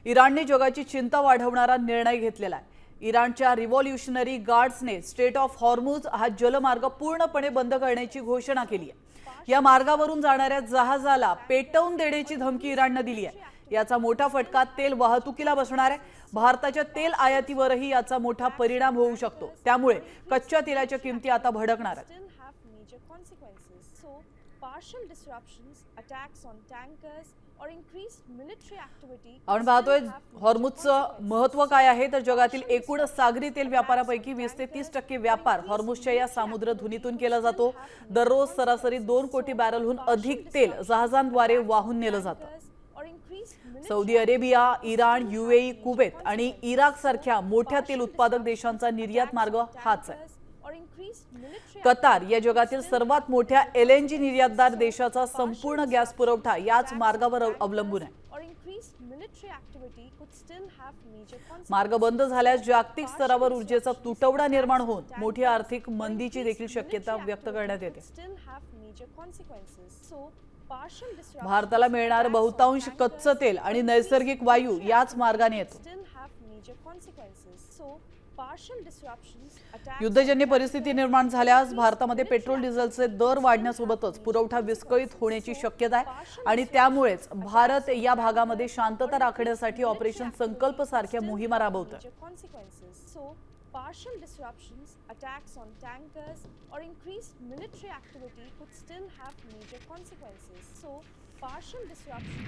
इराणने जगाची चिंता वाढवणारा निर्णय घेतलेला आहे। इराणच्या रिव्होल्यूशनरी गार्ड्सने स्ट्रेट ऑफ हॉर्मुझ हा जलमार्ग पूर्णपणे बंद करण्याची घोषणा केली आहे। या मार्गावरून जाणाऱ्या जहाजाला पेटवून देण्याची धमकी इराणने दिली आहे। याचा मोठा फटका तेल वाहतुकीला बसणार आहे। भारताच्या तेल आयातीवरही याचा मोठा परिणाम होऊ शकतो। त्यामुळे कच्च्या तेलाच्या किमती आता भडकणार आहेत। आपण पाहतोय हॉर्मुझचं महत्त्व काय आहे तर जगातील एकूण सागरी तेल व्यापारापैकी 20 ते 30% व्यापार हॉर्मुझच्या या सामुद्रधुनीतून केला जातो। दररोज सरासरी 2 कोटी बॅरलहून अधिक तेल जहाजांद्वारे वाहून नेलं जातं। Saudi Arabia, Iran, UAE, Kuwait आणि इराक सारख्या मोठ्या तेल उत्पादक देशांचा निर्यात मार्ग हाच आहे। कतार या जगातील सर्वात मोठ्या LNG निर्यातदार देशाचा संपूर्ण गॅस पुरवठा याच मार्गावर अवलंबून आहे। मार्ग बंद झाल्यास जागतिक स्तरावर ऊर्जेचा तुटवडा निर्माण होऊन मोठी आर्थिक मंदीची देखील शक्यता व्यक्त करण्यात येते। भारताला मिळणारे बहुतांश कच्चं तेल आणि नैसर्गिक वायू याच मार्गाने येतो। युद्धजन्य परिस्थिती निर्माण झाल्यास भारतामध्ये पेट्रोल डिझेलचे दर वाढण्यासोबतच पुरवठा विस्कळीत होण्याची शक्यता आहे आणि त्यामुळेच भारत या भागामध्ये शांतता राखण्यासाठी ऑपरेशन संकल्प सारख्या मोहिमा राबवतो। Partial disruptions, attacks on tankers, or increased military activity could still have major consequences. So, partial disruption